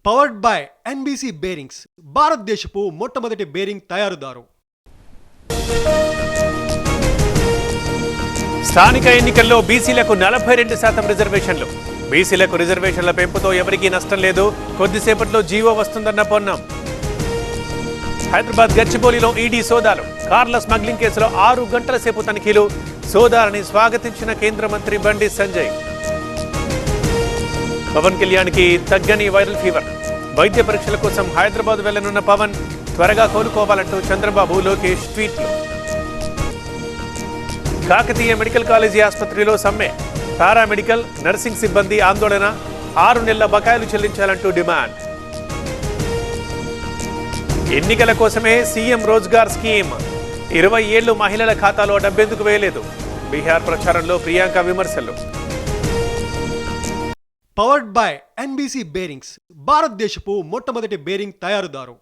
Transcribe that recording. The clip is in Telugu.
పవర్డ్ బై ఎన్బీసీ బేరింగ్స్, భారతదేశపు మొట్టమొదటి బేరింగ్ తయారుదారు. స్థానిక ఎన్నికల్లో బీసీలకు 42% రిజర్వేషన్లు. బీసీలకు రిజర్వేషన్ల పెంపుతో ఎవరికీ నష్టం లేదు. కొద్దిసేపట్లో జీవో వస్తుందన్న పొన్నం. హైదరాబాద్ గచ్చిబౌలిలో ఈడీ సోదాలు. కార్ల స్మగ్లింగ్ కేసులో 6 గంటల సేపు తనిఖీలు. సోదాలని స్వాగతించిన కేంద్ర మంత్రి బండి సంజయ్. పవన్ కళ్యాణ్కి తగ్గని వైరల్ ఫీవర్. వైద్య పరీక్షల కోసం హైదరాబాద్ వెళ్లనున్న పవన్ త్వరగా కోలుకోవాలంటూ చంద్రబాబు, లోకేష్ ట్వీట్లు. కాకతీయ మెడికల్ కాలేజీ ఆసుపత్రిలో సమ్మె. పారామెడికల్, నర్సింగ్ సిబ్బంది ఆందోళన. 6 నెలల బకాయిలు చెల్లించాలంటూ డిమాండ్. ఎన్నికల కోసమే సీఎం రోజ్గార్ స్కీమ్. 20 ఏళ్లు మహిళల ఖాతాలో డబ్బెందుకు వేయలేదు? బీహార్ ప్రచారంలో ప్రియాంక విమర్శలు. పవర్డ్ బై ఎన్బీసీ బేరింగ్స్, భారతదేశపు మొట్టమొదటి బేరింగ్ తయారుదారు.